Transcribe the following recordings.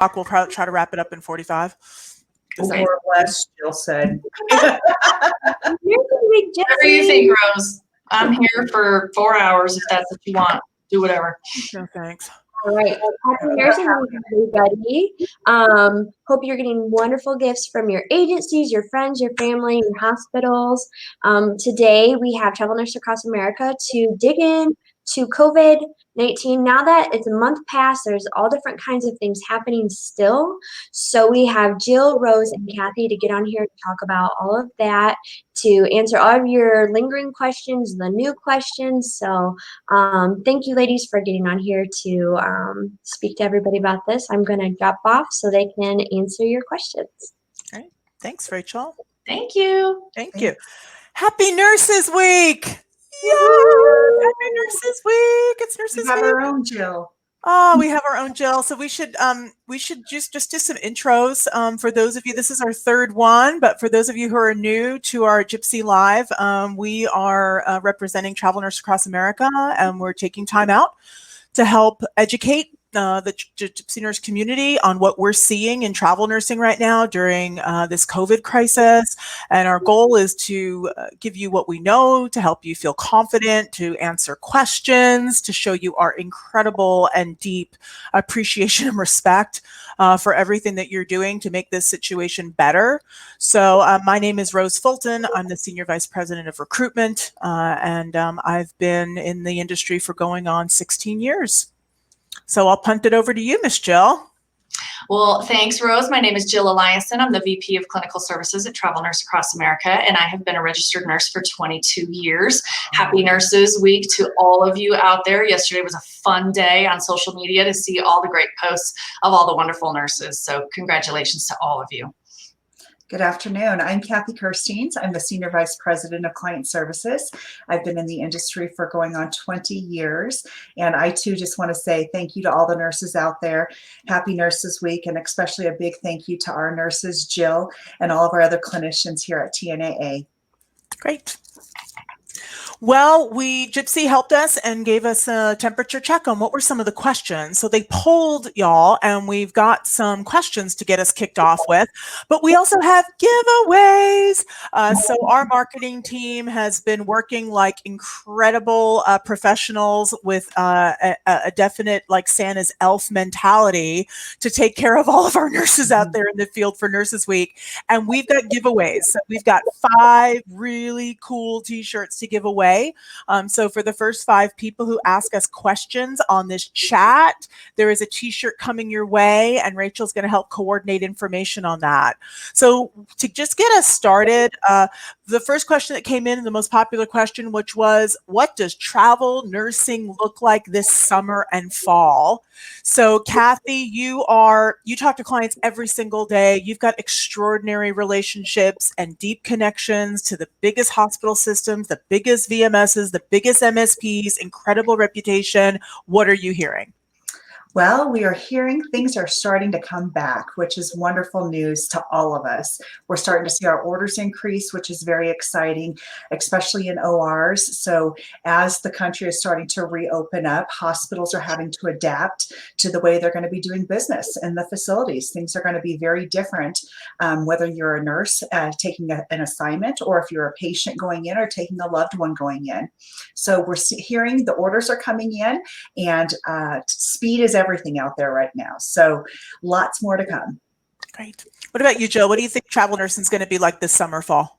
We'll probably try to wrap it up in 45. More or less, Jill said. Whatever you think, Rose. I'm here for 4 hours if that's what you want. Do whatever. No, thanks. All right. Happy Nursing Week, everybody. Hope you're getting wonderful gifts from your agencies, your friends, your family, your hospitals. Today, we have Travel Nurses Across America to dig in to COVID-19. Now that it's a month past, there's all different kinds of things happening still. So we have Jill, Rose, and Kathy to get on here to talk about all of that, to answer all of your lingering questions, the new questions. So thank you, ladies, for getting on here to speak to everybody about this. I'm going to drop off so they can answer your questions. All right. Thanks, Rachel. Thank you. Thank you. Happy Nurses Week. Yeah, Happy Nurses Week. It's Nurses Week. We have our own Jill. Oh, we have our own Jill. So we should just do some intros. For those of you, this is our third one, but for those of you who are new to our Gypsy Live, we are representing Travel Nurses Across America, and we're taking time out to help educate the Gypsy nurse community on what we're seeing in travel nursing right now during this COVID crisis. And our goal is to give you what we know, to help you feel confident, to answer questions, to show you our incredible and deep appreciation and respect for everything that you're doing to make this situation better. So my name is Rose Fulton. I'm the Senior Vice President of Recruitment, and I've been in the industry for going on 16 years. So I'll punt it over to you, Miss Jill. Well, thanks, Rose. My name is Jill Eliassen. I'm the VP of Clinical Services at Travel Nurses Across America, and I have been a registered nurse for 22 years. Happy Nurses Week to all of you out there. Yesterday was a fun day on social media to see all the great posts of all the wonderful nurses. So congratulations to all of you. Good afternoon. I'm Kathy Kerstiens. I'm the Senior Vice President of Client Services. I've been in the industry for going on 20 years. And I too just want to say thank you to all the nurses out there. Happy Nurses Week, and especially a big thank you to our nurses, Jill, and all of our other clinicians here at TNAA. Great. Well, Gypsy helped us and gave us a temperature check on what were some of the questions. So they polled y'all, and we've got some questions to get us kicked off with, but we also have giveaways. So our marketing team has been working like incredible professionals with a definite like Santa's elf mentality to take care of all of our nurses out there in the field for Nurses Week. And we've got giveaways. So we've got 5 really cool t-shirts to give away. So for the first 5 people who ask us questions on this chat, there is a t-shirt coming your way, and Rachel's going to help coordinate information on that. So to just get us started, the first question that came in, the most popular question, which was, what does travel nursing look like this summer and fall? So Kathy, you talk to clients every single day. You've got extraordinary relationships and deep connections to the biggest hospital systems, the biggest VMSs, the biggest MSPs, incredible reputation. What are you hearing? Well, we are hearing things are starting to come back, which is wonderful news to all of us. We're starting to see our orders increase, which is very exciting, especially in ORs. So as the country is starting to reopen up, hospitals are having to adapt to the way they're going to be doing business in the facilities. Things are going to be very different, whether you're a nurse taking an assignment, or if you're a patient going in, or taking a loved one going in. So we're hearing the orders are coming in, and speed is everything out there right now. So lots more to come. Great. What about you, Jill? What do you think travel nursing is going to be like this summer, fall?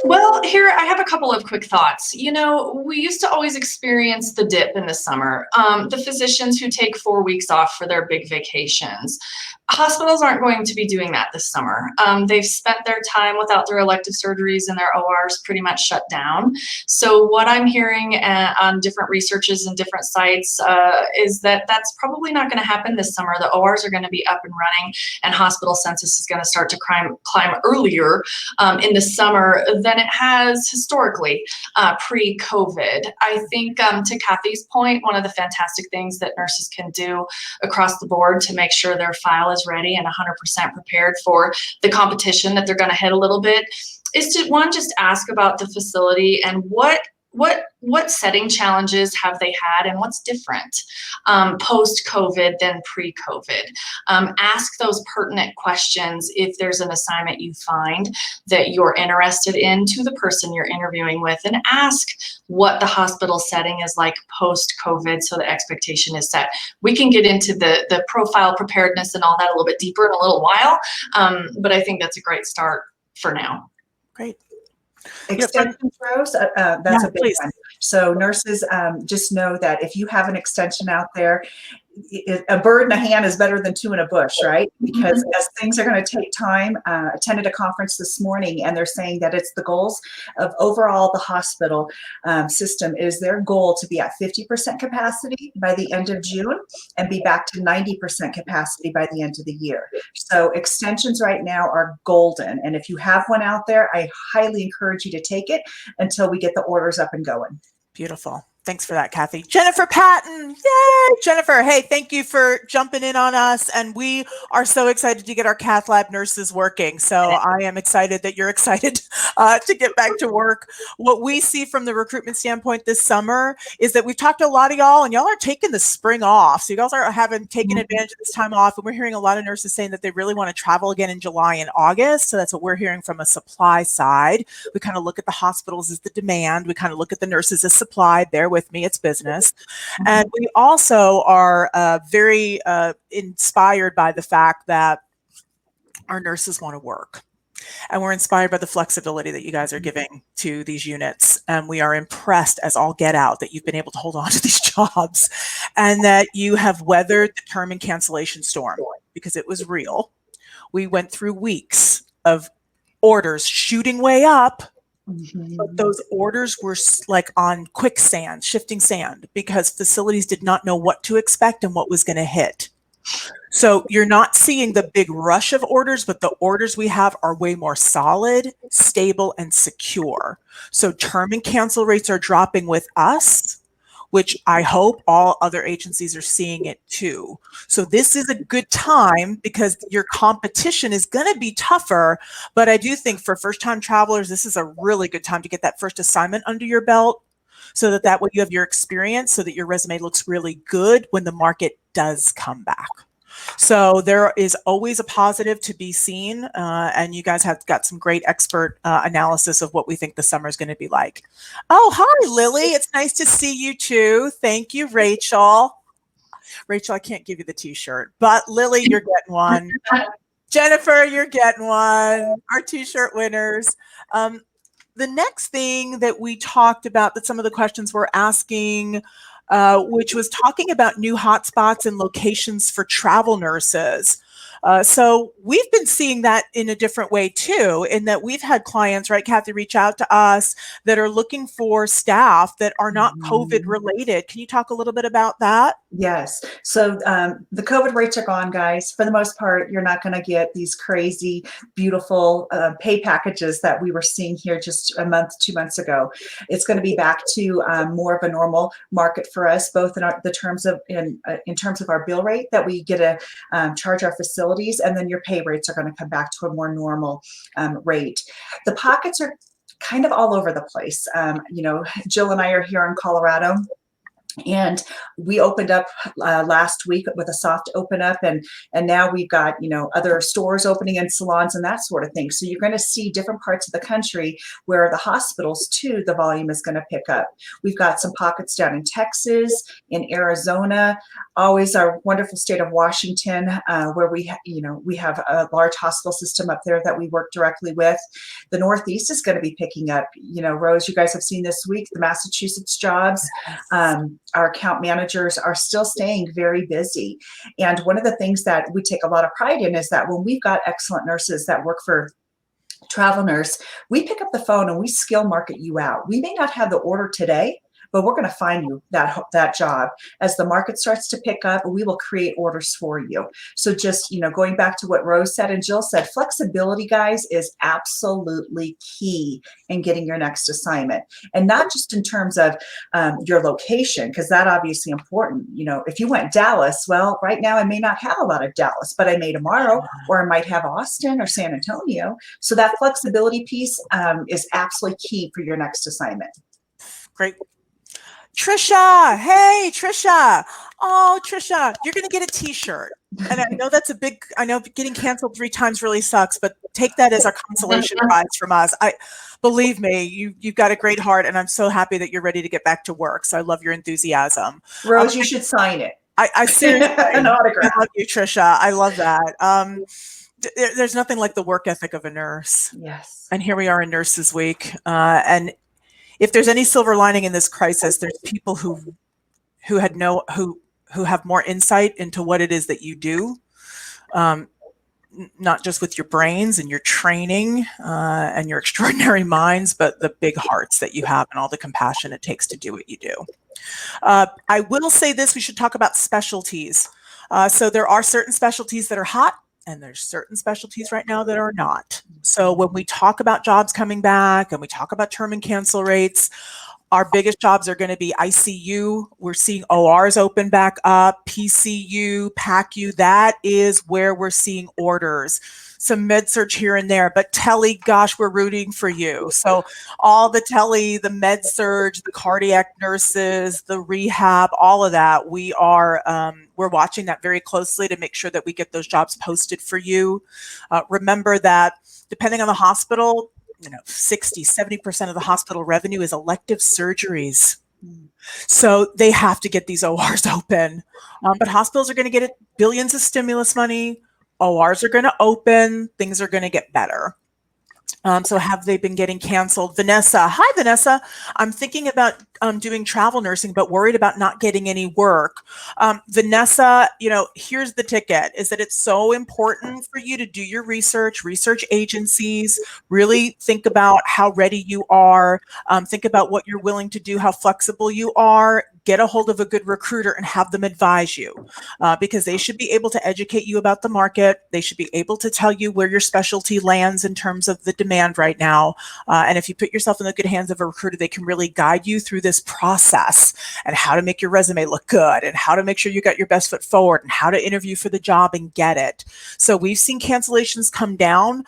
Well, here I have a couple of quick thoughts. You know, we used to always experience the dip in the summer. The physicians who take 4 weeks off for their big vacations. Hospitals aren't going to be doing that this summer. They've spent their time without their elective surgeries, and their ORs pretty much shut down. So what I'm hearing on different researches and different sites is that that's probably not going to happen this summer. The ORs are going to be up and running, and hospital census is going to start to climb earlier in the summer than it has historically pre-COVID. I think to Kathy's point, one of the fantastic things that nurses can do across the board to make sure their file is ready and 100% prepared for the competition that they're going to hit a little bit is to, one, just ask about the facility and what what setting challenges have they had and what's different post-COVID than pre-COVID? Ask those pertinent questions if there's an assignment you find that you're interested in to the person you're interviewing with, and ask what the hospital setting is like post-COVID so the expectation is set. We can get into the profile preparedness and all that a little bit deeper in a little while, but I think that's a great start for now. Great. Extensions, Rose, that's a big please. one. So nurses, just know that if you have an extension out there, a bird in a hand is better than two in a bush, right? Because as things are going to take time, attended a conference this morning, and they're saying that it's the goals of overall the hospital system is their goal to be at 50% capacity by the end of June and be back to 90% capacity by the end of the year. So extensions right now are golden. And if you have one out there, I highly encourage you to take it until we get the orders up and going. Beautiful. Thanks for that, Kathy. Jennifer Patton. Yay! Jennifer, hey, thank you for jumping in on us. And we are so excited to get our cath lab nurses working. So I am excited that you're excited to get back to work. What we see from the recruitment standpoint this summer is that we've talked to a lot of y'all, and y'all are taking the spring off. So you guys are taken advantage of this time off. And we're hearing a lot of nurses saying that they really want to travel again in July and August. So that's what we're hearing from a supply side. We kind of look at the hospitals as the demand. We kind of look at the nurses as supply. Bear with me, it's business. And we also are very inspired by the fact that our nurses want to work. And we're inspired by the flexibility that you guys are giving to these units. And we are impressed as all get out that you've been able to hold on to these jobs and that you have weathered the term and cancellation storm, because it was real. We went through weeks of orders shooting way up. But those orders were like on quicksand, shifting sand, because facilities did not know what to expect and what was going to hit. So you're not seeing the big rush of orders, but the orders we have are way more solid, stable, and secure. So term and cancel rates are dropping with us, which I hope all other agencies are seeing it too. So this is a good time because your competition is going to be tougher. But I do think for first-time travelers, this is a really good time to get that first assignment under your belt, so that way you have your experience, so that your resume looks really good when the market does come back. So there is always a positive to be seen, and you guys have got some great expert analysis of what we think the summer is going to be like. Oh, hi, Lily. It's nice to see you too. Thank you, Rachel. Rachel, I can't give you the t-shirt, but Lily, you're getting one. Jennifer, you're getting one. Our t-shirt winners. The next thing that we talked about, that some of the questions we're asking, which was talking about new hotspots and locations for travel nurses. So we've been seeing that in a different way too, in that we've had clients, right, Kathy, reach out to us that are looking for staff that are not COVID related. Can you talk a little bit about that? Yes. So the COVID rates are gone, guys. For the most part, you're not going to get these crazy, beautiful pay packages that we were seeing here just a month, 2 months ago. It's going to be back to more of a normal market for us, both in terms of our bill rate that we get to charge our facilities, and then your pay rates are going to come back to a more normal rate. The pockets are kind of all over the place. Jill and I are here in Colorado, and we opened up last week with a soft open up, and now we've got other stores opening and salons and that sort of thing. So you're going to see different parts of the country where the hospitals too, the volume is going to pick up. We've got some pockets down in Texas, in Arizona, always our wonderful state of Washington, where we have a large hospital system up there that we work directly with. The Northeast is going to be picking up. Rose, you guys have seen this week the Massachusetts jobs. Our account managers are still staying very busy. And one of the things that we take a lot of pride in is that when we've got excellent nurses that work for Travel Nurse, we pick up the phone and we skill market you out. We may not have the order today, but we're going to find you that job. As the market starts to pick up, we will create orders for you. So just, going back to what Rose said and Jill said, flexibility, guys, is absolutely key in getting your next assignment. And not just in terms of your location, because that obviously important. If you went Dallas, well, right now I may not have a lot of Dallas, but I may tomorrow, or I might have Austin or San Antonio. So that flexibility piece is absolutely key for your next assignment. Great. Trisha, hey, Trisha. Oh, Trisha, you're going to get a t-shirt. And I know that's I know getting canceled 3 times really sucks, but take that as a consolation prize from us. Believe me, you've got a great heart, and I'm so happy that you're ready to get back to work. So I love your enthusiasm. Rose, you should sign it. I seriously, An autograph. I love you, Trisha. I love that. There's nothing like the work ethic of a nurse. Yes. And here we are in Nurses Week. And if there's any silver lining in this crisis, there's people who have more insight into what it is that you do, not just with your brains and your training and your extraordinary minds, but the big hearts that you have and all the compassion it takes to do what you do. I will say this, we should talk about specialties. So there are certain specialties that are hot, and there's certain specialties right now that are not. So when we talk about jobs coming back and we talk about term and cancel rates, our biggest jobs are going to be ICU. We're seeing ORs open back up, PCU, PACU. That is where we're seeing orders. Some med surg here and there, but tele, gosh, we're rooting for you. So all the tele, the med surg, the cardiac nurses, the rehab, all of that, we're watching that very closely to make sure that we get those jobs posted for you. Remember that depending on the hospital, 60, 70% of the hospital revenue is elective surgeries. So they have to get these ORs open. But hospitals are going to get billions of stimulus money. ORs are going to open. Things are going to get better. So have they been getting canceled? Vanessa, hi, Vanessa. I'm thinking about doing travel nursing, but worried about not getting any work. Vanessa, here's the ticket, is that it's so important for you to do your research agencies, really think about how ready you are, think about what you're willing to do, how flexible you are, get a hold of a good recruiter and have them advise you because they should be able to educate you about the market. They should be able to tell you where your specialty lands in terms of the demand right now. And if you put yourself in the good hands of a recruiter, they can really guide you through this process and how to make your resume look good and how to make sure you got your best foot forward and how to interview for the job and get it. So we've seen cancellations come down.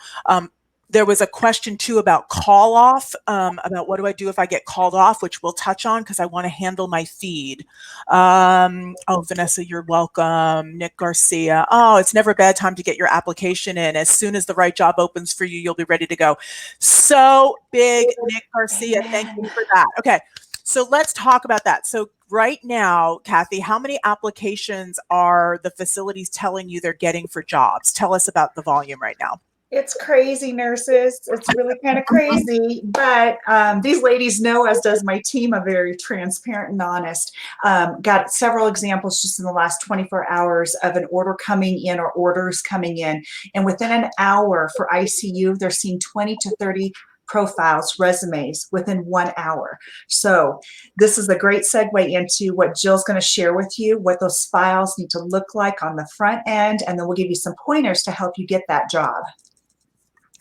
There was a question too about call off, about what do I do if I get called off, which we'll touch on because I want to handle my feed. Oh, Vanessa, you're welcome. Nick Garcia. Oh, it's never a bad time to get your application in. As soon as the right job opens for you, you'll be ready to go. So big, Nick Garcia. Thank you for that. Okay, so let's talk about that. So right now, Kathy, how many applications are the facilities telling you they're getting for jobs? Tell us about the volume right now. It's crazy, nurses. It's really kind of crazy, but these ladies know, as does my team, are very transparent and honest. Got several examples just in the last 24 hours of an order coming in or orders coming in. And within an hour for ICU, they're seeing 20 to 30 profiles, resumes within 1 hour. So this is a great segue into what Jill's going to share with you, what those files need to look like on the front end, and then we'll give you some pointers to help you get that job.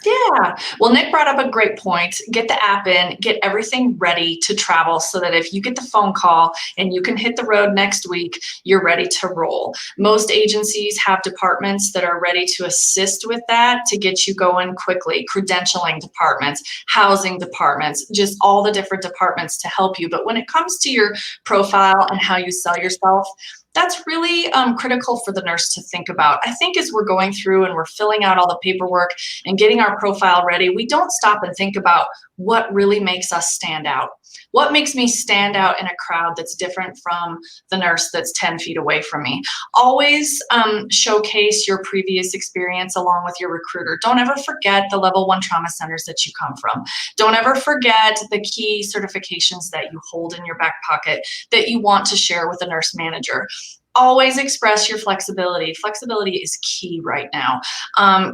Yeah. Well, Nick brought up a great point. Get the app in, get everything ready to travel so that if you get the phone call and you can hit the road next week, you're ready to roll. Most agencies have departments that are ready to assist with that to get you going quickly. Credentialing departments, housing departments, just all the different departments to help you. But when it comes to your profile and how you sell yourself, that's really critical for the nurse to think about. I think as we're going through and we're filling out all the paperwork and getting our profile ready, we don't stop and think about what really makes us stand out. What makes me stand out in a crowd that's different from the nurse that's 10 feet away from me? Always showcase your previous experience along with your recruiter. Don't ever forget the level 1 trauma centers that you come from. Don't ever forget the key certifications that you hold in your back pocket that you want to share with a nurse manager. Always express your flexibility. Flexibility is key right now.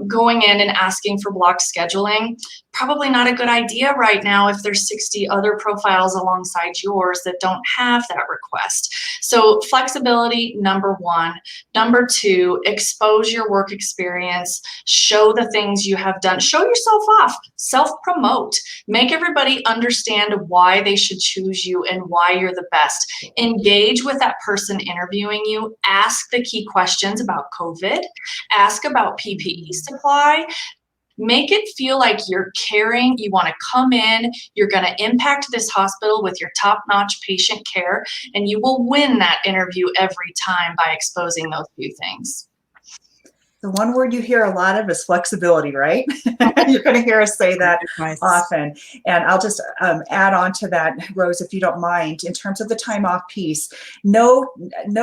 Going in and asking for block scheduling, probably not a good idea right now if there's 60 other profiles alongside yours that don't have that request. So flexibility, number 1. Number 2, expose your work experience. Show the things you have done. Show yourself off. Self-promote. Make everybody understand why they should choose you and why you're the best. Engage with that person interviewing you. Ask the key questions about COVID. Ask about PPE supply. Make it feel like you're caring, you want to come in, you're going to impact this hospital with your top-notch patient care, and you will win that interview every time by exposing those few things. The one word you hear a lot of is flexibility, right? You're going to hear us say that often. And I'll just add on to that, Rose, if you don't mind, in terms of the time off piece, no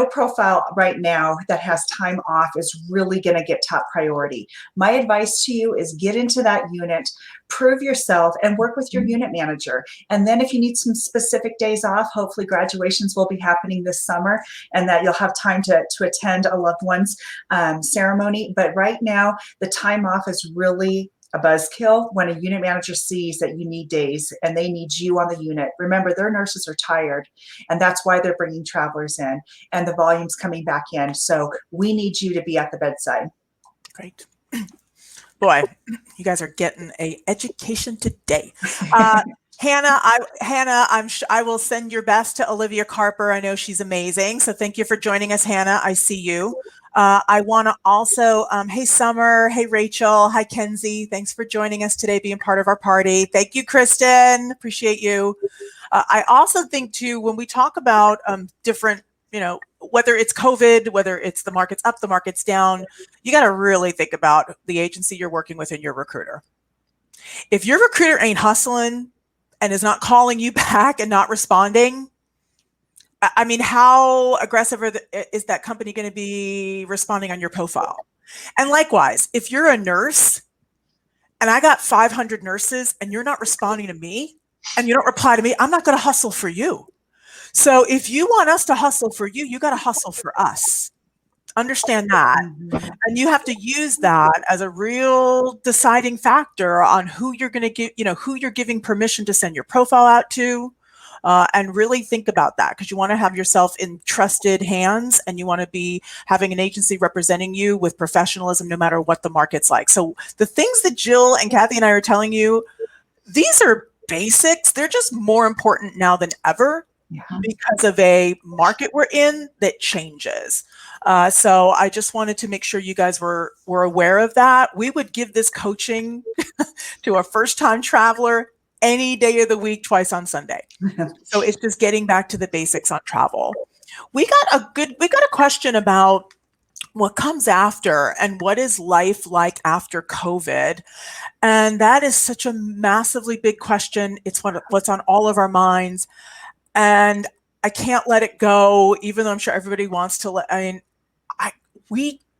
profile right now that has time off is really going to get top priority. My advice to you is get into that unit, prove yourself, and work with your unit manager. And then if you need some specific days off, hopefully graduations will be happening this summer and that you'll have time to attend a loved one's ceremony. But right now, the time off is really a buzzkill when a unit manager sees that you need days and they need you on the unit. Remember, their nurses are tired, and that's why they're bringing travelers in and the volume's coming back in. So we need you to be at the bedside. Great. Boy, you guys are getting an education today. Hannah, I will send your best to Olivia Carper. I know she's amazing. So thank you for joining us, Hannah. I see you. I want to also, hey, Summer. Hey, Rachel. Hi, Kenzie. Thanks for joining us today, being part of our party. Thank you, Kristen. Appreciate you. I also think, too, when we talk about different, whether it's COVID, whether it's the market's up, the market's down, you got to really think about the agency you're working with and your recruiter. If your recruiter ain't hustling and is not calling you back and not responding, I mean, how aggressive is that company going to be responding on your profile? And likewise, if you're a nurse and I got 500 nurses and you're not responding to me and you don't reply to me, I'm not going to hustle for you. So if you want us to hustle for you, you got to hustle for us. Understand that. And you have to use that as a real deciding factor on who you're going to give, who you're giving permission to send your profile out to. And really think about that, because you want to have yourself in trusted hands and you want to be having an agency representing you with professionalism no matter what the market's like. So the things that Jill and Kathy and I are telling you, these are basics. They're just more important now than ever because of a market we're in that changes. So I just wanted to make sure you guys were aware of that. We would give this coaching to a first-time traveler any day of the week, twice on Sunday. So it's just getting back to the basics on travel. We got a question about what comes after and what is life like after COVID. And that is such a massively big question. It's what's on all of our minds. And I can't let it go, even though I'm sure everybody wants to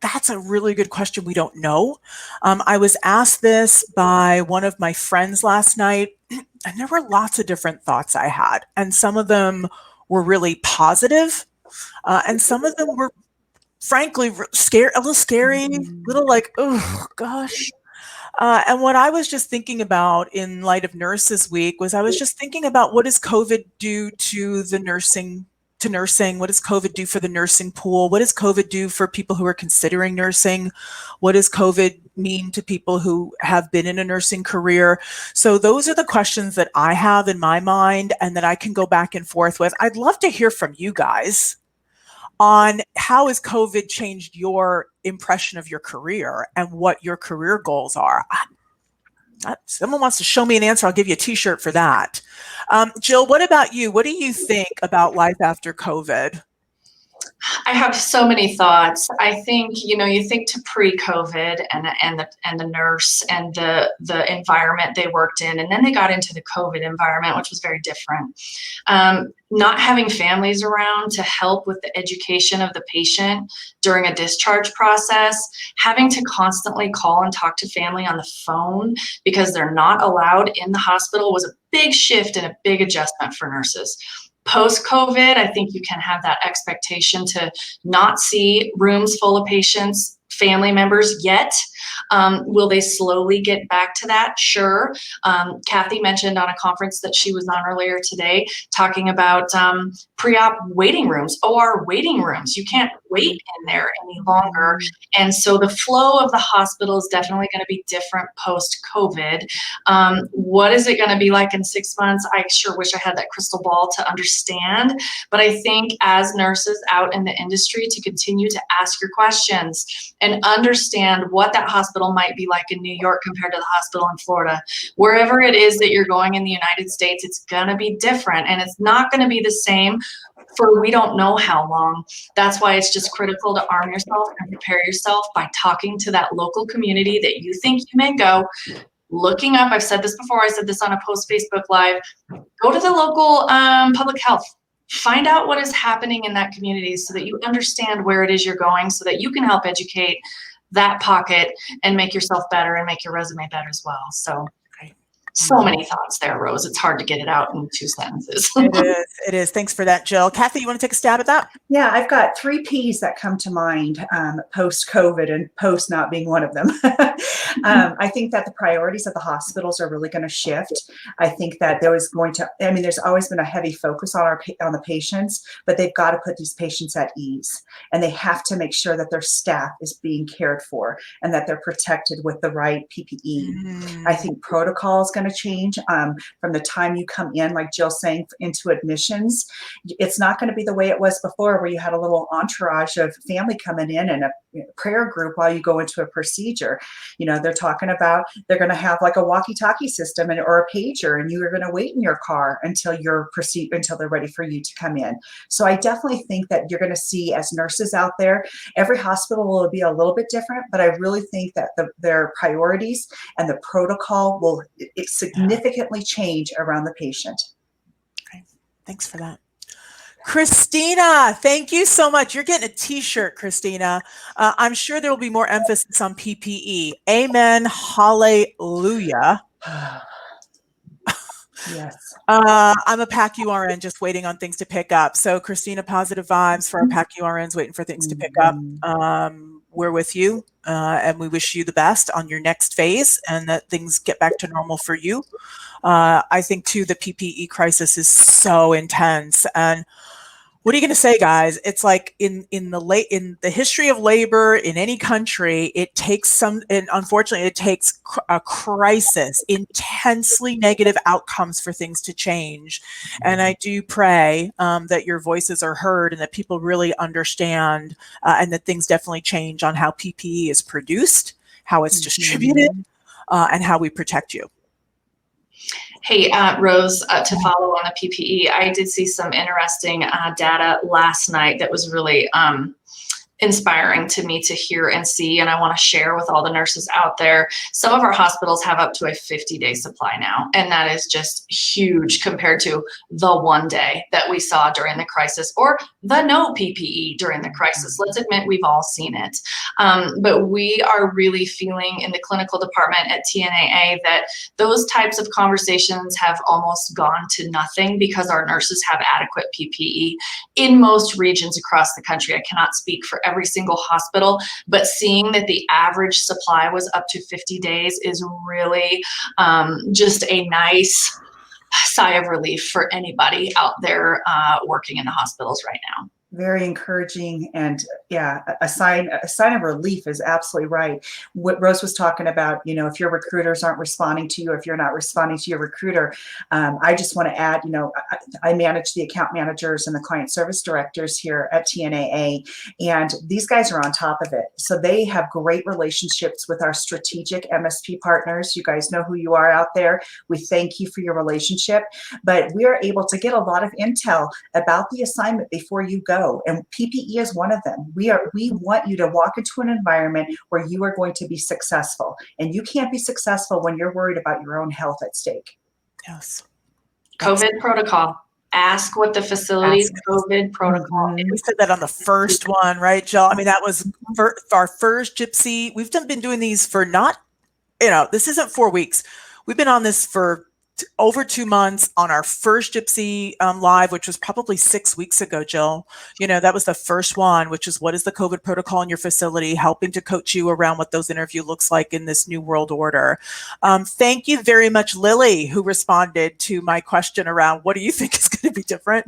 that's a really good question. We don't know. I was asked this by one of my friends last night, and there were lots of different thoughts I had. And some of them were really positive, and some of them were, frankly, a little scary, a little like, oh, gosh. And what I was just thinking about in light of Nurses Week was I was just thinking about what does COVID do to the nursing? What does COVID do for the nursing pool? What does COVID do for people who are considering nursing? What does COVID mean to people who have been in a nursing career? So those are the questions that I have in my mind and that I can go back and forth with. I'd love to hear from you guys on how has COVID changed your impression of your career and what your career goals are. Someone wants to show me an answer, I'll give you a t-shirt for that. Jill, what about you? What do you think about life after COVID? I have so many thoughts. I think, you think to pre-COVID and the nurse and the environment they worked in, and then they got into the COVID environment, which was very different. Not having families around to help with the education of the patient during a discharge process, having to constantly call and talk to family on the phone because they're not allowed in the hospital was a big shift and a big adjustment for nurses. Post-COVID, I think you can have that expectation to not see rooms full of patients, family members yet. Will they slowly get back to that? Sure. Kathy mentioned on a conference that she was on earlier today, talking about pre-op waiting rooms, OR waiting rooms. You can't wait in there any longer. And so the flow of the hospital is definitely going to be different post-COVID. What is it going to be like in 6 months? I sure wish I had that crystal ball to understand. But I think as nurses out in the industry, to continue to ask your questions and understand what that hospital hospital might be like in New York compared to the hospital in Florida. Wherever it is that you're going in the United States, it's going to be different, and it's not going to be the same for we don't know how long. That's why it's just critical to arm yourself and prepare yourself by talking to that local community that you think you may go, looking up, I've said this before, I said this on a post Facebook Live, go to the local public health. Find out what is happening in that community so that you understand where it is you're going, so that you can help educate that pocket and make yourself better and make your resume better as well. So many thoughts there, Rose. It's hard to get it out in 2 sentences. It is. Thanks for that, Jill. Kathy, you want to take a stab at that? Yeah, I've got 3 Ps that come to mind post-COVID, and post not being one of them. I think that the priorities of the hospitals are really going to shift. I think that there's always been a heavy focus on the patients, but they've got to put these patients at ease, and they have to make sure that their staff is being cared for and that they're protected with the right PPE. I think protocol is going to change from the time you come in, like Jill's saying, into admissions. It's not going to be the way it was before, where you had a little entourage of family coming in and a prayer group while you go into a procedure. They're talking about they're going to have like a walkie-talkie system or a pager, and you are going to wait in your car until they're ready for you to come in. So I definitely think that you're going to see, as nurses out there, every hospital will be a little bit different, but I really think that their priorities and the protocol will significantly change around the patient. Okay, thanks for that. Christina, thank you so much. You're getting a t-shirt, Christina. I'm sure there will be more emphasis on PPE. Amen. Hallelujah. Yes. I'm a PAC URN just waiting on things to pick up. So Christina, positive vibes for our PAC URNs waiting for things to pick up. We're with you, and we wish you the best on your next phase and that things get back to normal for you. I think too, the PPE crisis is so intense, and what are you going to say, guys? It's like in the history of labor in any country, it takes and unfortunately, it takes a crisis, intensely negative outcomes for things to change. And I do pray that your voices are heard and that people really understand and that things definitely change on how PPE is produced, how it's distributed, and how we protect you. Hey, Rose, to follow on the PPE, I did see some interesting data last night that was really inspiring to me to hear and see, and I want to share with all the nurses out there. Some of our hospitals have up to a 50-day supply now, and that is just huge compared to the 1 day that we saw during the crisis, or the no PPE during the crisis. Let's admit we've all seen it. But we are really feeling in the clinical department at TNAA that those types of conversations have almost gone to nothing because our nurses have adequate PPE in most regions across the country. I cannot speak for every single hospital, but seeing that the average supply was up to 50 days is really just a nice sigh of relief for anybody out there working in the hospitals right now. Very encouraging, and yeah, a sign of relief is absolutely right. What Rose was talking about, if your recruiters aren't responding to you, if you're not responding to your recruiter, I just want to add, I manage the account managers and the client service directors here at TNAA, and these guys are on top of it. So they have great relationships with our strategic MSP partners. You guys know who you are out there. We thank you for your relationship, but we are able to get a lot of intel about the assignment before you go. And PPE is one of them. We want you to walk into an environment where you are going to be successful, and you can't be successful when you're worried about your own health at stake. Yes. COVID protocol. Ask what the facility's COVID protocol is. We said that on the first one, right, Jill? I mean, that was our first Gypsy. We've been doing these for this isn't 4 weeks. We've been on this for over 2 months on our first Gypsy live, which was probably 6 weeks ago, Jill. That was the first one, which is what is the COVID protocol in your facility, helping to coach you around what those interview looks like in this new world order. Thank you very much, Lily, who responded to my question around what do you think is going to be different,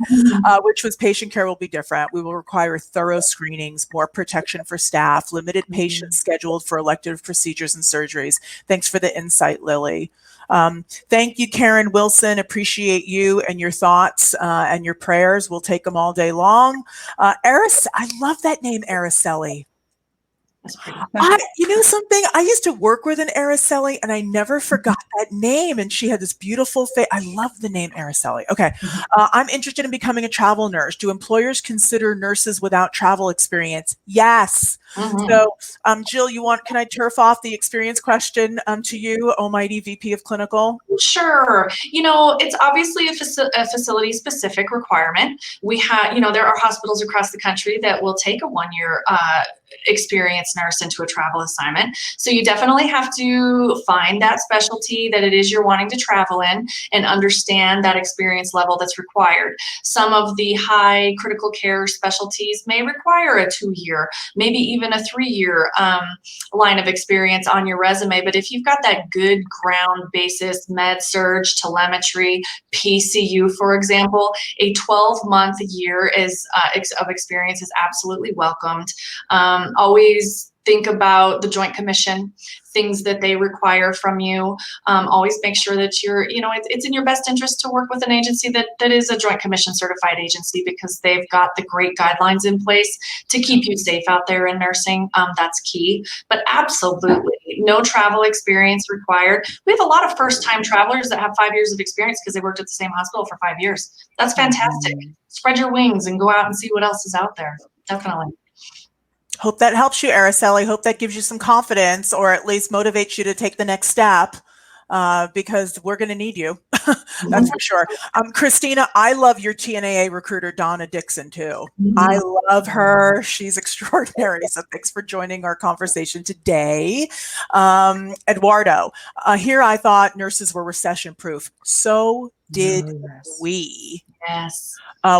which was patient care will be different. We will require thorough screenings, more protection for staff, limited patients scheduled for elective procedures and surgeries. Thanks for the insight, Lily. Thank you, Karen Wilson. Appreciate you and your thoughts and your prayers. We'll take them all day long. I love that name, Araceli. That's pretty. You know something? I used to work with an Araceli, and I never forgot that name. And she had this beautiful face. I love the name Araceli. Okay, I'm interested in becoming a travel nurse. Do employers consider nurses without travel experience? Yes. So, Jill, can I turf off the experience question to you, almighty VP of Clinical? Sure. You know, it's obviously a facility specific requirement. We have, you know, there are hospitals across the country that will take a 1-year experienced nurse into a travel assignment. So you definitely have to find that specialty that it is you're wanting to travel in and understand that experience level that's required. Some of the high critical care specialties may require a 2-year, maybe even a 3-year line of experience on your resume. But if you've got that good ground basis, med surge, telemetry, PCU, for example, a 12-month year of experience is absolutely welcomed. Always think about the Joint Commission, things that they require from you. Always make sure that you're, you know, it's in your best interest to work with an agency that is a Joint Commission certified agency, because they've got the great guidelines in place to keep you safe out there in nursing. That's key. But absolutely, no travel experience required. We have a lot of first-time travelers that have 5 years of experience because they worked at the same hospital for 5 years. That's fantastic. Spread your wings and go out and see what else is out there. Definitely. Hope that helps you, Araceli. Hope that gives you some confidence, or at least motivates you to take the next step, because we're going to need you. That's for sure. Christina, I love your TNAA recruiter, Donna Dixon, too. I love her. She's extraordinary. So thanks for joining our conversation today. Eduardo, here I thought nurses were recession proof. So did we. Yes.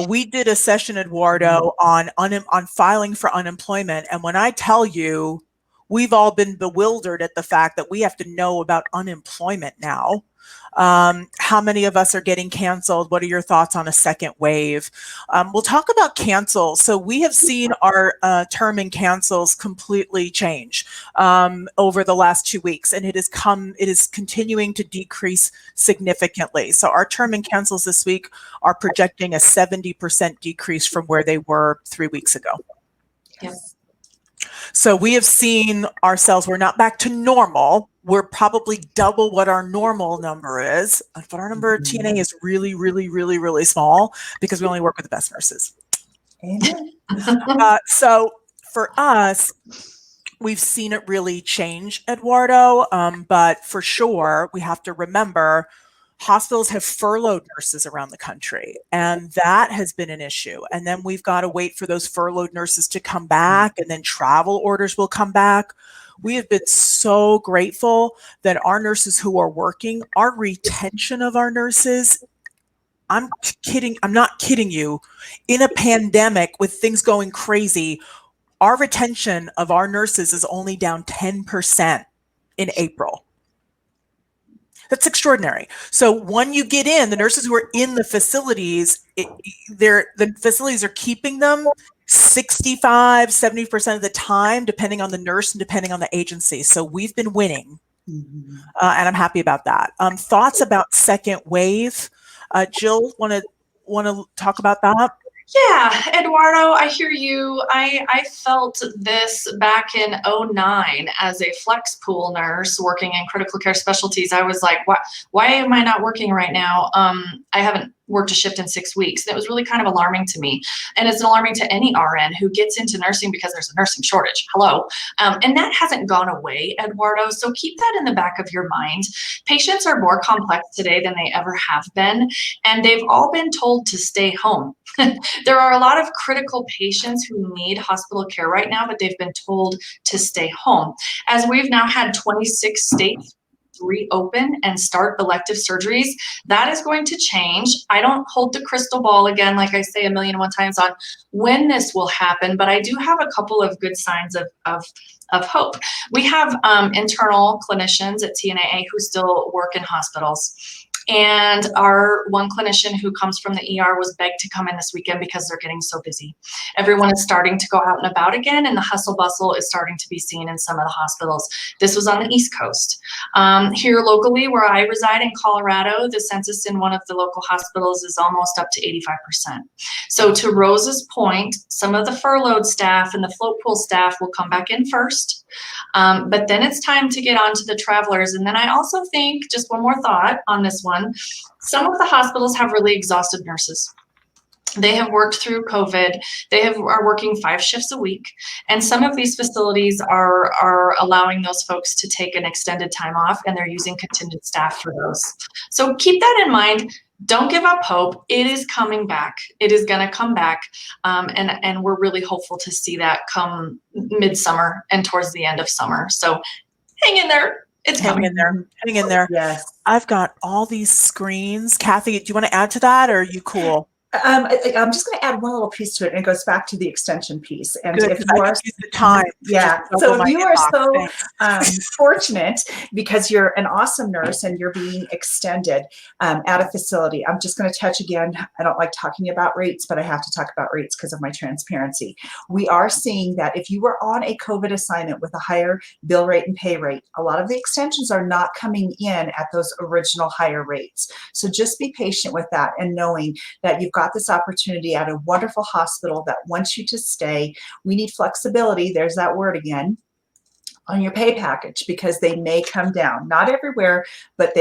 We did a session, Eduardo, on filing for unemployment. And when I tell you, we've all been bewildered at the fact that we have to know about unemployment now. How many of us are getting canceled? What are your thoughts on a second wave? We'll talk about cancels. So we have seen our term and cancels completely change over the last 2 weeks, and it is continuing to decrease significantly. So our term and cancels this week are projecting a 70% decrease from where they were 3 weeks ago. Yes. So we have seen ourselves, we're not back to normal. We're probably double what our normal number is, but our number of TNA is really, really, really, really small because we only work with the best nurses. Amen. So for us, we've seen it really change, Eduardo, but for sure, we have to remember hospitals have furloughed nurses around the country, and that has been an issue. And then we've got to wait for those furloughed nurses to come back, and then travel orders will come back. We have been so grateful that our nurses who are working, our retention of our nurses, I'm not kidding you, in a pandemic with things going crazy, our retention of our nurses is only down 10% in April. That's extraordinary. So when you get in, the nurses who are in the facilities, the facilities are keeping them 65, 70% of the time, depending on the nurse and depending on the agency. So we've been winning, and I'm happy about that. Thoughts about second wave? Jill, want to talk about that? Yeah, Eduardo, I hear you. I felt this back in 2009 as a flex pool nurse working in critical care specialties. I was like, why am I not working right now? I haven't worked a shift in 6 weeks. And it was really kind of alarming to me. And it's alarming to any RN who gets into nursing because there's a nursing shortage. Hello. And that hasn't gone away, Eduardo. So keep that in the back of your mind. Patients are more complex today than they ever have been. And they've all been told to stay home. There are a lot of critical patients who need hospital care right now, but they've been told to stay home. As we've now had 26 states reopen and start elective surgeries, that is going to change. I don't hold the crystal ball, again, like I say 1,000,001 times, on when this will happen, but I do have a couple of good signs of hope. We have internal clinicians at TNAA who still work in hospitals. And our one clinician who comes from the ER was begged to come in this weekend because they're getting so busy. Everyone is starting to go out and about again, and the hustle bustle is starting to be seen in some of the hospitals. This was on the East Coast. Here locally, where I reside in Colorado, the census in one of the local hospitals is almost up to 85%. So to Rose's point, some of the furloughed staff and the float pool staff will come back in first. But then it's time to get on to the travelers. And then I also think, just one more thought on this one, some of the hospitals have really exhausted nurses. They have worked through COVID. They are working 5 shifts a week. And some of these facilities are allowing those folks to take an extended time off, and they're using contingent staff for those. So keep that in mind. Don't give up hope. It is coming back. It is going to come back. And we're really hopeful to see that come midsummer and towards the end of summer. So hang in there. It's Hang coming. in there. Hang in there. Yes. I've got all these screens. Kathy, do you want to add to that, or are you cool? I'm just going to add one little piece to it, and it goes back to the extension piece. And Good, if 'cause you I are, could use the time. yeah, Just so double if you my are inbox. so fortunate because you're an awesome nurse and you're being extended at a facility, I'm just going to touch again. I don't like talking about rates, but I have to talk about rates because of my transparency. We are seeing that if you were on a COVID assignment with a higher bill rate and pay rate, a lot of the extensions are not coming in at those original higher rates. So just be patient with that, and knowing that you've got this opportunity at a wonderful hospital that wants you to stay. We need flexibility, there's that word again, on your pay package, because they may come down. Not everywhere, but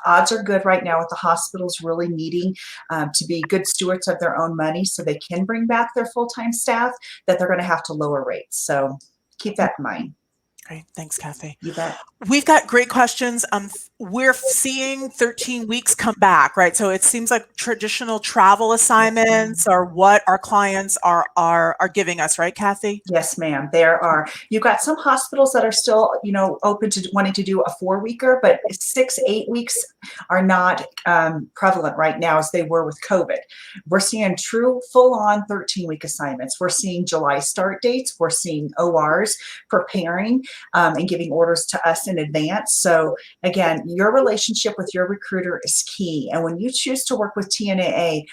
odds are good right now with the hospitals really needing to be good stewards of their own money so they can bring back their full-time staff, that they're going to have to lower rates. So keep that in mind. Great. Thanks, Kathy. You bet. We've got great questions. We're seeing 13 weeks come back, right? So it seems like traditional travel assignments are what our clients are giving us, right, Kathy? Yes, ma'am. There are. You've got some hospitals that are still, open to wanting to do a 4-weeker, but 6-8 weeks are not prevalent right now as they were with COVID. We're seeing true full-on 13-week assignments. We're seeing July start dates. We're seeing ORs preparing and giving orders to us in advance. So again, your relationship with your recruiter is key. And when you choose to work with TNAA,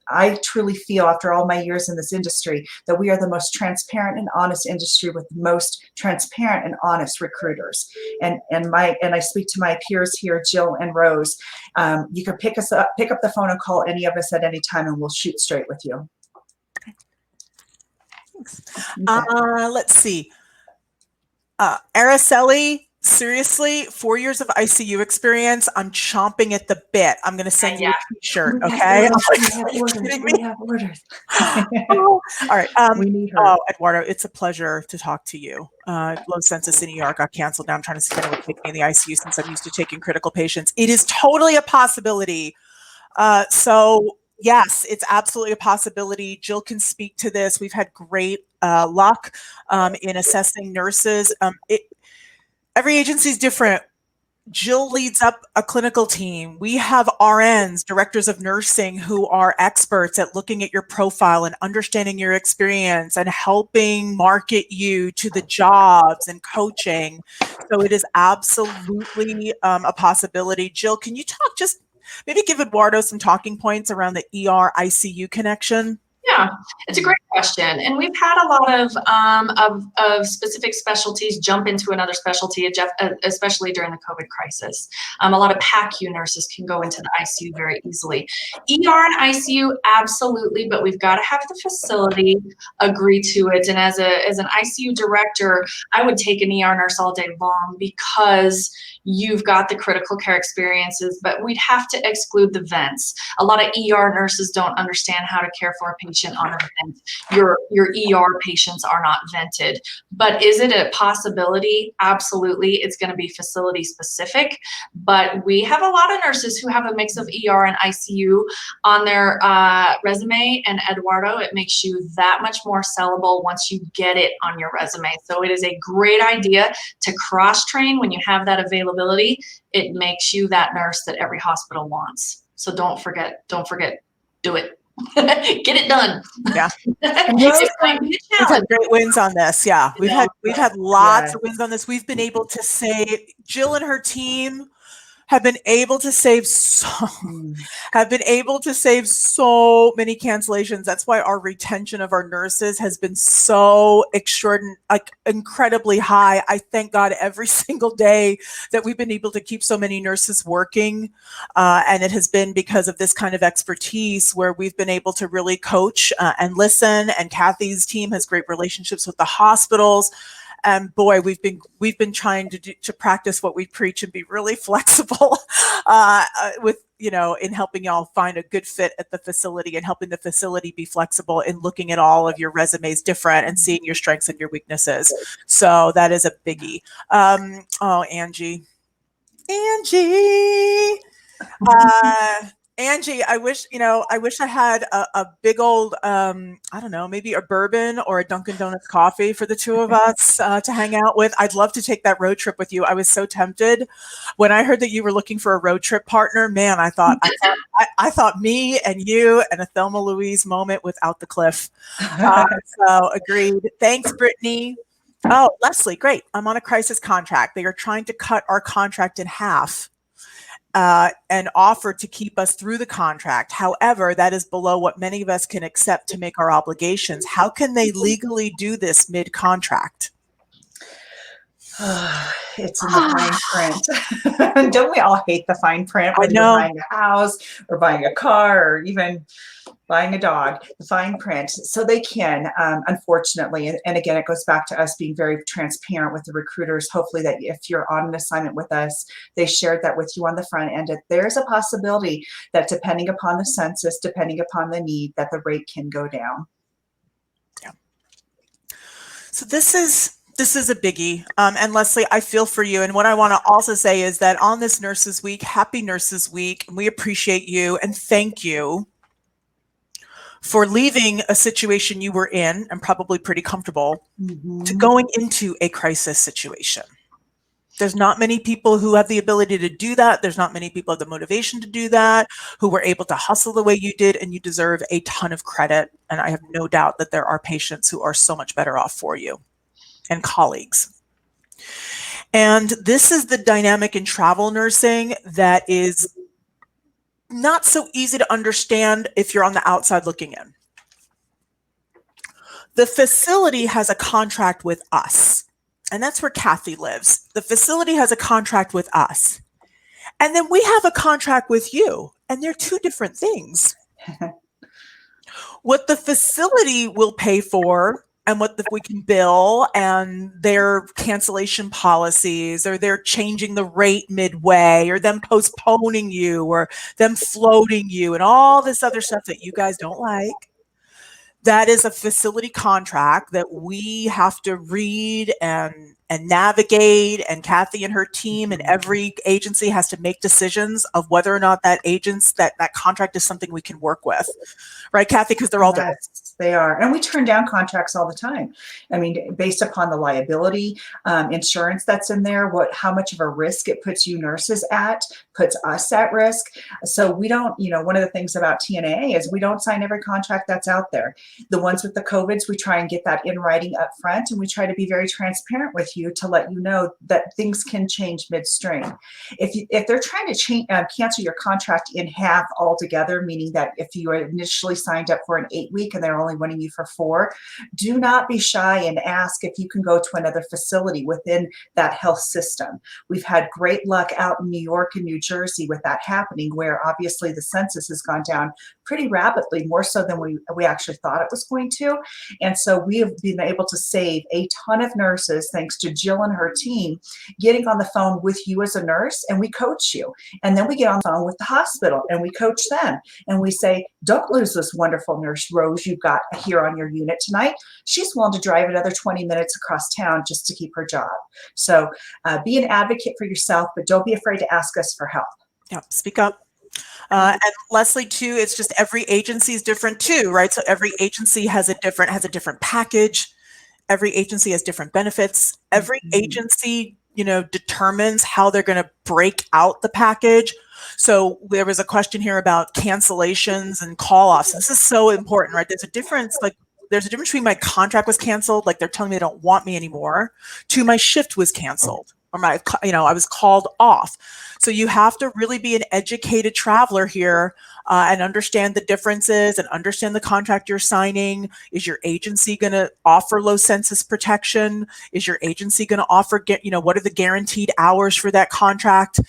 I truly feel, after all my years in this industry, that we are the most transparent and honest industry with the most transparent and honest recruiters. And I speak to my peers here, Jill and Rose. You can pick up the phone and call any of us at any time, and we'll shoot straight with you. Thanks. Let's see. Araceli, seriously, 4 years of ICU experience. I'm chomping at the bit. I'm going to send you a t-shirt, okay? We have orders. All right. We need her. Oh, Eduardo, it's a pleasure to talk to you. Low census in New York got canceled. Now I'm trying to see if anyone would take me in the ICU since I'm used to taking critical patients. It is totally a possibility. So yes, it's absolutely a possibility. Jill can speak to this. We've had great luck in assessing nurses. Every agency is different. Jill leads up a clinical team. We have RNs, directors of nursing, who are experts at looking at your profile and understanding your experience and helping market you to the jobs and coaching. So it is absolutely a possibility. Jill, can you talk, just maybe give Eduardo some talking points around the ER ICU connection? Yeah, it's a great question. And we've had a lot of specific specialties jump into another specialty, especially during the COVID crisis. A lot of PACU nurses can go into the ICU very easily. ER and ICU, absolutely, but we've got to have the facility agree to it. And as an ICU director, I would take an ER nurse all day long because you've got the critical care experiences, but we'd have to exclude the vents. A lot of ER nurses don't understand how to care for a patient on a vent. Your ER patients are not vented. But is it a possibility? Absolutely. It's going to be facility specific, but we have a lot of nurses who have a mix of ER and ICU on their resume, and Eduardo, it makes you that much more sellable once you get it on your resume. So it is a great idea to cross-train when you have that availability. It makes you that nurse that every hospital wants. So don't forget, do it. Get it done. Yeah. We've had great wins on this. Yeah. We've had lots of wins on this. We've been able to say Jill and her team have been able to save so many cancellations. That's why our retention of our nurses has been so incredibly high. I thank God every single day that we've been able to keep so many nurses working. And it has been because of this kind of expertise where we've been able to really coach and listen. And Kathy's team has great relationships with the hospitals. And boy, we've been trying to practice what we preach and be really flexible with, in helping y'all find a good fit at the facility and helping the facility be flexible in looking at all of your resumes different and seeing your strengths and your weaknesses. So that is a biggie. Oh, Angie. Angie, I wish I had a big old, I don't know, maybe a bourbon or a Dunkin' Donuts coffee for the two of us to hang out with. I'd love to take that road trip with you. I was so tempted when I heard that you were looking for a road trip partner. Man, I thought me and you and a Thelma Louise moment without the cliff. So agreed. Thanks, Brittany. Oh, Leslie, great. I'm on a crisis contract. They are trying to cut our contract in half. And offer to keep us through the contract. However, that is below what many of us can accept to make our obligations. How can they legally do this mid-contract? It's in the fine print. Don't we all hate the fine print when you're buying a house or buying a car or even buying a dog, the fine print. So they can, unfortunately, and again, it goes back to us being very transparent with the recruiters. Hopefully that if you're on an assignment with us, they shared that with you on the front end. There's a possibility that depending upon the census, depending upon the need, that the rate can go down. Yeah. So this is a biggie. And Leslie, I feel for you. And what I want to also say is that on this Nurses Week, happy Nurses Week, we appreciate you and thank you for leaving a situation you were in and probably pretty comfortable to going into a crisis situation. There's not many people who have the ability to do that. There's not many people have the motivation to do that, who were able to hustle the way you did, and you deserve a ton of credit. And I have no doubt that there are patients who are so much better off for you and colleagues. And this is the dynamic in travel nursing that is not so easy to understand if you're on the outside looking in. The facility has a contract with us, and that's where Kathy lives. The facility has a contract with us. And then we have a contract with you, and they're two different things. What the facility will pay for and what we can bill and their cancellation policies, or they're changing the rate midway, or them postponing you, or them floating you, and all this other stuff that you guys don't like. That is a facility contract that we have to read and navigate, and Kathy and her team and every agency has to make decisions of whether or not that contract is something we can work with. Right, Kathy? Because they're all different. Yes, they are. And we turn down contracts all the time. I mean, based upon the liability insurance that's in there, how much of a risk it puts you nurses at, puts us at risk. So we don't, one of the things about TNA is we don't sign every contract that's out there. The ones with the COVIDs, we try and get that in writing up front, and we try to be very transparent with you to let you know that things can change midstream. If they're trying to cancel your contract in half altogether, meaning that if you initially signed up for an 8-week and they're only wanting you for 4, do not be shy and ask if you can go to another facility within that health system. We've had great luck out in New York and New Jersey with that happening, where obviously the census has gone down pretty rapidly, more so than we actually thought it was going to. And so we have been able to save a ton of nurses thanks to Jill and her team getting on the phone with you as a nurse, and we coach you. And then we get on the phone with the hospital and we coach them. And we say, don't lose this wonderful nurse Rose you've got here on your unit tonight. She's willing to drive another 20 minutes across town just to keep her job. So be an advocate for yourself, but don't be afraid to ask us for help. Yeah, speak up. And Leslie, too, it's just every agency is different too, right? So every agency has a different package. Every agency has different benefits. Every agency, determines how they're going to break out the package. So there was a question here about cancellations and call-offs. This is so important, right? There's a difference between my contract was canceled, like they're telling me they don't want me anymore, to my shift was canceled. I was called off. So you have to really be an educated traveler here and understand the differences and understand the contract you're signing. Is your agency going to offer low census protection? Is your agency going to offer, what are the guaranteed hours for that contract?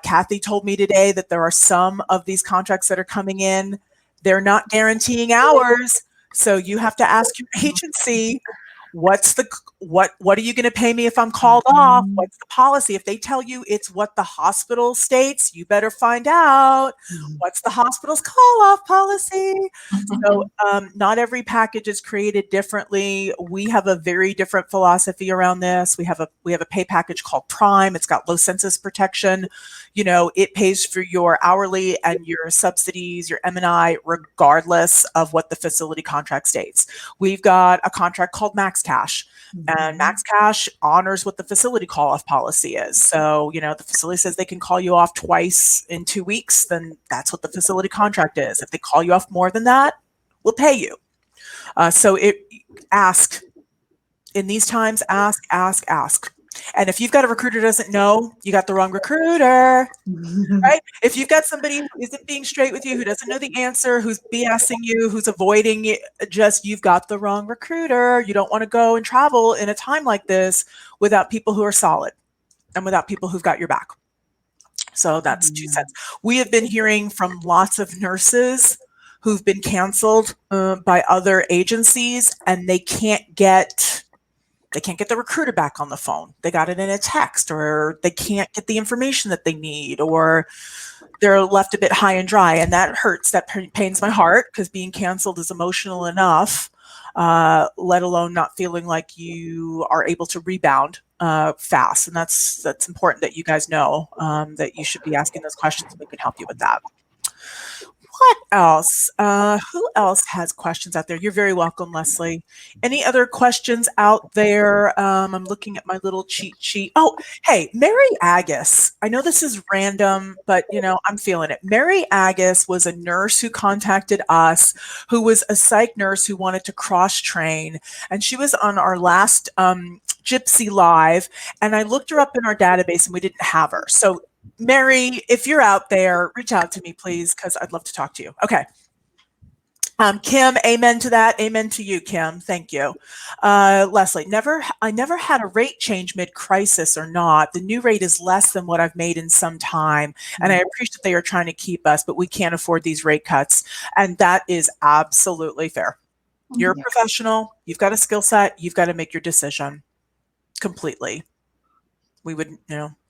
Kathy told me today that there are some of these contracts that are coming in. They're not guaranteeing hours. So you have to ask your agency, what are you going to pay me if I'm called off? What's the policy? If they tell you it's what the hospital states, you better find out what's the hospital's call off policy. So not every package is created differently. We have a very different philosophy around this. We have a pay package called Prime. It's got low census protection. It pays for your hourly and your subsidies, your M&I, regardless of what the facility contract states. We've got a contract called Max Cash, and Max Cash honors what the facility call off policy is. So, the facility says they can call you off twice in 2 weeks, then that's what the facility contract is. If they call you off more than that, we'll pay you. So ask. In these times, ask. And if you've got a recruiter who doesn't know, you got the wrong recruiter, right? If you've got somebody who isn't being straight with you, who doesn't know the answer, who's BSing you, who's avoiding it, you've got the wrong recruiter. You don't want to go and travel in a time like this without people who are solid and without people who've got your back. So that's 2 cents. We have been hearing from lots of nurses who've been canceled by other agencies, and they can't get the recruiter back on the phone. They got it in a text, or they can't get the information that they need, or they're left a bit high and dry. And that hurts. That pains my heart, because being canceled is emotional enough, let alone not feeling like you are able to rebound fast. And that's important that you guys know that you should be asking those questions, and we can help you with that. What else? Who else has questions out there? You're very welcome, Leslie. Any other questions out there? I'm looking at my little cheat sheet. Oh, hey, Mary Agus. I know this is random, but I'm feeling it. Mary Agus was a nurse who contacted us, who was a psych nurse who wanted to cross train, and she was on our last Gypsy Live, and I looked her up in our database, and we didn't have her. So Mary, if you're out there, reach out to me, please, because I'd love to talk to you. Okay. Kim, amen to that. Amen to you, Kim. Thank you. Leslie, I never had a rate change mid-crisis or not. The new rate is less than what I've made in some time. And I appreciate they are trying to keep us, but we can't afford these rate cuts. And that is absolutely fair. You're a professional. You've got a skill set. You've got to make your decision completely. We would,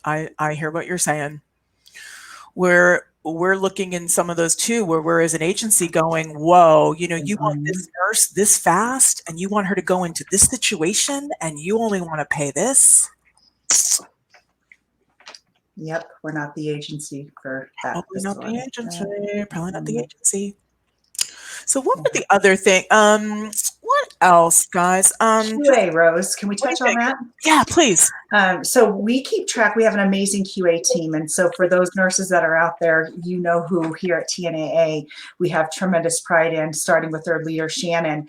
I hear what you're saying. We're looking in some of those too, where we're as an agency going, whoa, you want this nurse this fast, and you want her to go into this situation, and you only want to pay this. Yep, we're not the agency for that. Probably not the agency. Probably not the agency. So what were the other thing? What else, guys? QA, Rose, can we touch on that? Yeah, please. So we keep track. We have an amazing QA team. And so for those nurses that are out there, who here at TNAA, we have tremendous pride in, starting with their leader, Shannon.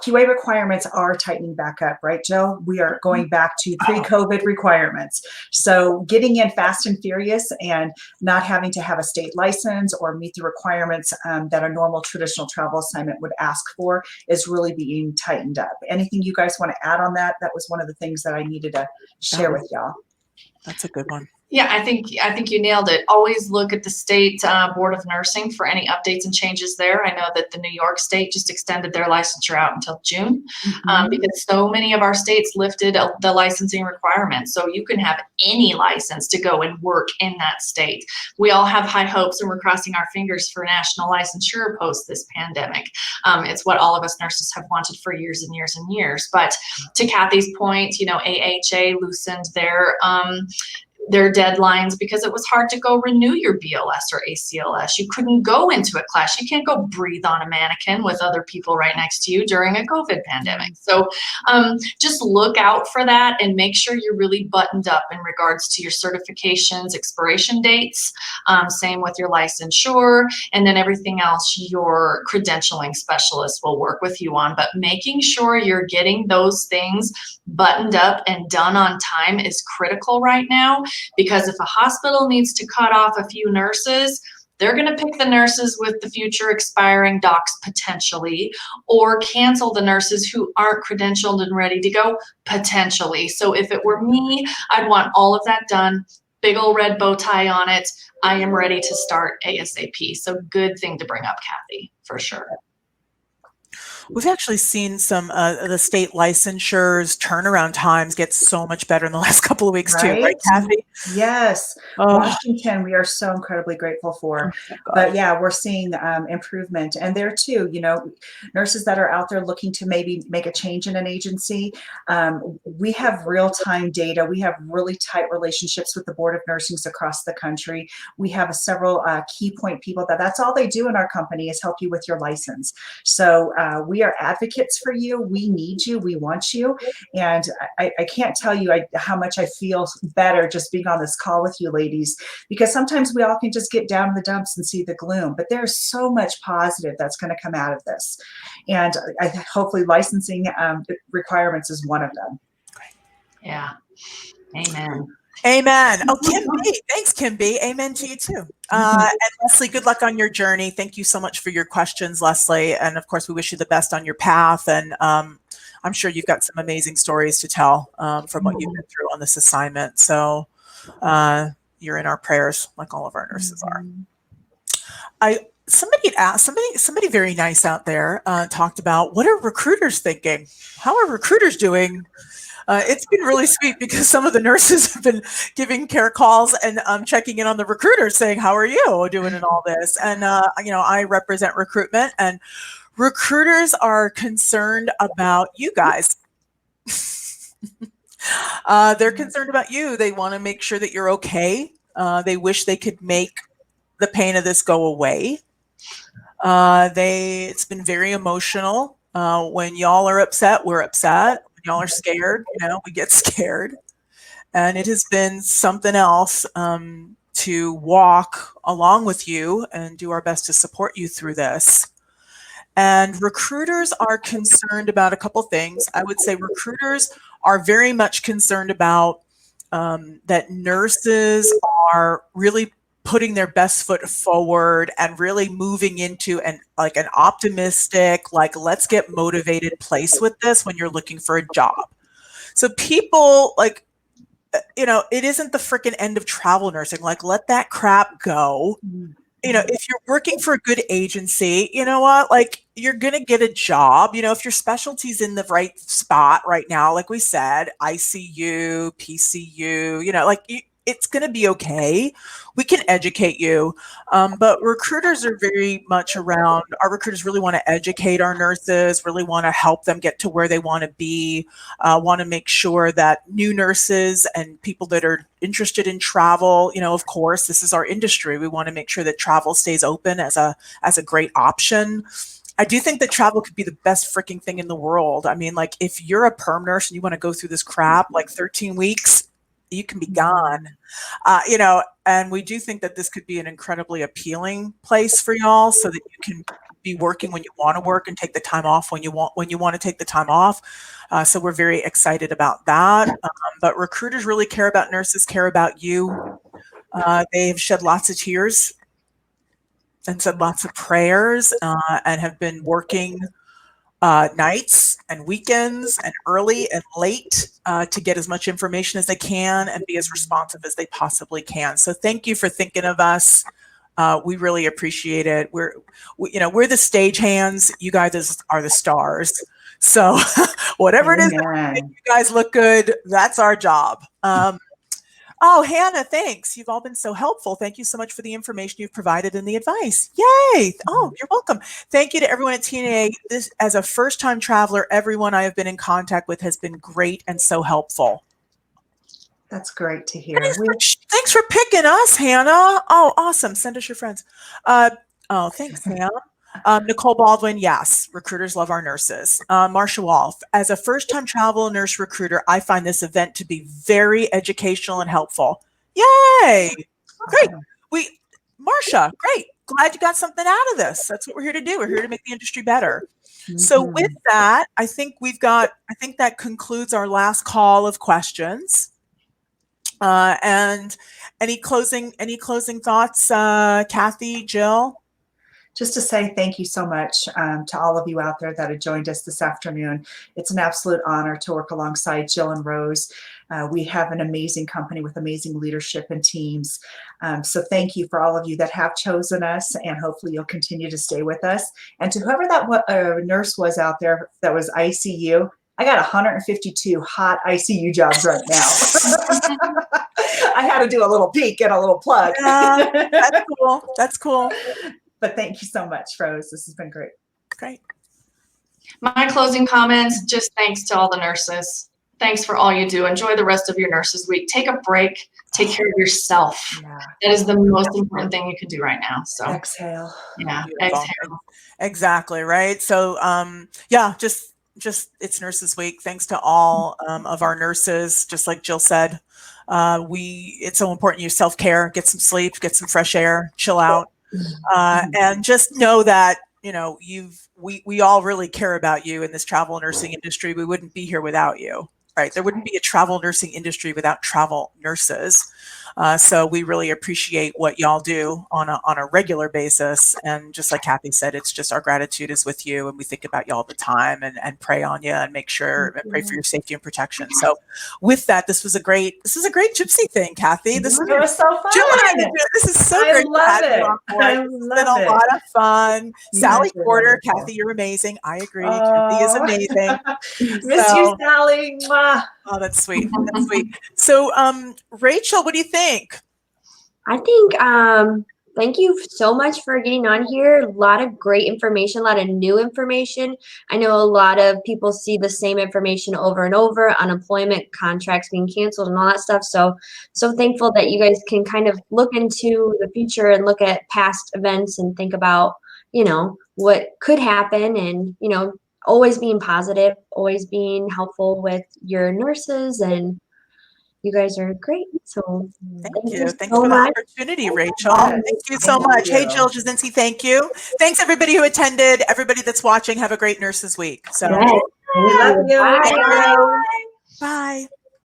QA requirements are tightening back up, right, Jill? We are going back to pre-COVID requirements. So getting in fast and furious and not having to have a state license or meet the requirements that a normal traditional travel assignment would ask for is really being tightened up. Anything you guys want to add on that? That was one of the things that I needed to share with y'all. That's a good one. Yeah, I think you nailed it. Always look at the state Board of Nursing for any updates and changes there. I know that the New York State just extended their licensure out until June because so many of our states lifted the licensing requirements. So you can have any license to go and work in that state. We all have high hopes, and we're crossing our fingers for national licensure post this pandemic. It's what all of us nurses have wanted for years and years and years. But to Kathy's point, AHA loosened their their deadlines because it was hard to go renew your BLS or ACLS. You couldn't go into a class. You can't go breathe on a mannequin with other people right next to you during a COVID pandemic. So just look out for that and make sure you're really buttoned up in regards to your certifications, expiration dates, same with your licensure, and then everything else your credentialing specialist will work with you on. But making sure you're getting those things buttoned up and done on time is critical right now, because if a hospital needs to cut off a few nurses, they're going to pick the nurses with the future expiring docs potentially, or cancel the nurses who aren't credentialed and ready to go potentially. So if it were me, I'd want all of that done, big old red bow tie on it. I am ready to start ASAP. So good thing to bring up, Kathy, for sure. We've actually seen some the state licensures turnaround times get so much better in the last couple of weeks too, right, Kathy? Yes. Oh. Washington, we are so incredibly grateful for. But yeah, we're seeing improvement. And there too, you know, nurses that are out there looking to maybe make a change in an agency, we have real-time data. We have really tight relationships with the Board of Nursings across the country. We have several key point people that's all they do in our company is help you with your license. So we are advocates for you. We need you. We want you. And I can't tell you how much I feel better just being on this call with you ladies, because sometimes we all can just get down in the dumps and see the gloom, but there's so much positive that's going to come out of this. And hopefully licensing requirements is one of them. Yeah. Amen. Amen. Oh, Kim B. Thanks, Kim B. Amen to you too. And Leslie, good luck on your journey. Thank you so much for your questions, Leslie. And of course, we wish you the best on your path. And I'm sure you've got some amazing stories to tell from what you've been through on this assignment. So you're in our prayers, like all of our nurses are. Somebody asked, somebody very nice out there talked about, what are recruiters thinking? How are recruiters doing? It's been really sweet because some of the nurses have been giving care calls and checking in on the recruiters saying, how are you doing in all this? And, you know, I represent recruitment, and recruiters are concerned about you guys. They're concerned about you. They want to make sure that you're okay. They wish they could make the pain of this go away. It's been very emotional. When y'all are upset, we're upset. Y'all are scared, you know, we get scared. And it has been something else to walk along with you and do our best to support you through this. And recruiters are concerned about a couple things. I would say recruiters are very much concerned about that nurses are really putting their best foot forward and really moving into an optimistic, like, let's get motivated place with this when you're looking for a job. So people, like, you know, it isn't the freaking end of travel nursing. Like, let that crap go. You know, if you're working for a good agency, you know what, like, you're going to get a job. You know, if your specialty's in the right spot right now, like we said, ICU, PCU, you know, like, it's going to be okay. We can educate you. But recruiters are very much around, our recruiters really want to educate our nurses, really want to help them get to where they want to be, want to make sure that new nurses and people that are interested in travel, you know, of course, this is our industry. We want to make sure that travel stays open as a great option. I do think that travel could be the best freaking thing in the world. I mean, like, if you're a perm nurse and you want to go through this crap, like 13 weeks, you can be gone, you know, and we do think that this could be an incredibly appealing place for y'all so that you can be working when you want to work and take the time off when you want to take the time off. So we're very excited about that. But recruiters really care about nurses, care about you. They've shed lots of tears and said lots of prayers and have been working nights and weekends and early and late to get as much information as they can and be as responsive as they possibly can. So thank you for thinking of us. We really appreciate it. We're the stagehands. You guys are the stars. So whatever it is that makes you guys look good, that's our job. Oh, Hannah, thanks. You've all been so helpful. Thank you so much for the information you've provided and the advice. Yay. Oh, you're welcome. Thank you to everyone at TNA. This, as a first-time traveler, everyone I have been in contact with has been great and so helpful. That's great to hear. Thanks for picking us, Hannah. Oh, awesome. Send us your friends. Thanks, Sam. Nicole Baldwin, yes, recruiters love our nurses. Marsha Wolf, as a first-time travel nurse recruiter, I find this event to be very educational and helpful. Yay! Great. Marsha, great. Glad you got something out of this. That's what we're here to do. We're here to make the industry better. So with that, I think that concludes our last call of questions. And any closing thoughts, Kathy, Jill? Just to say thank you so much to all of you out there that have joined us this afternoon. It's an absolute honor to work alongside Jill and Rose. We have an amazing company with amazing leadership and teams. So thank you for all of you that have chosen us, and hopefully you'll continue to stay with us. And to whoever that nurse was out there that was ICU, I got 152 hot ICU jobs right now. I had to do a little peek and a little plug. Yeah, that's cool. That's cool. But thank you so much, Rose. This has been great. Great. My closing comments, just thanks to all the nurses. Thanks for all you do. Enjoy the rest of your Nurses Week. Take a break. Take care of yourself. Yeah. That is the most important thing you can do right now. So Exhale. yeah, Beautiful. exhale. Exactly, right? So yeah, just it's Nurses Week. Thanks to all of our nurses, just like Jill said. It's so important you self-care, get some sleep, get some fresh air, chill out. And just know that, you know, we all really care about you in this travel nursing industry. We wouldn't be here without you, right? There wouldn't be a travel nursing industry without travel nurses. So we really appreciate what y'all do on a regular basis. And just like Kathy said, it's just our gratitude is with you, and we think about you all the time and pray on you and make sure and pray for your safety and protection. So with that, this was a great gypsy thing, Kathy. This It was so fun. Jill and I did it. This is so I great. love to have you it. on board. I It's been love a it. lot of fun. You Sally guys are Porter, wonderful. Kathy, you're amazing. I agree. Kathy is Oh. amazing. Miss you, Sally. Mwah. Oh, that's sweet. That's sweet. So, Rachel, what do you think? I think thank you so much for getting on here. A lot of great information, a lot of new information. I know a lot of people see the same information over and over, unemployment, contracts being canceled and all that stuff. So thankful that you guys can kind of look into the future and look at past events and think about, you know, what could happen, and, you know, always being positive, always being helpful with your nurses, and you guys are great. So Thank thank you. you Thanks so for the much. opportunity, Rachel. Yes, Thank you so thank much. Hey, you. Jill Jasinski, thank you. Thanks, everybody who attended. Everybody that's watching, have a great Nurses Week. So, Yes. We love you. Bye. Thank you. bye.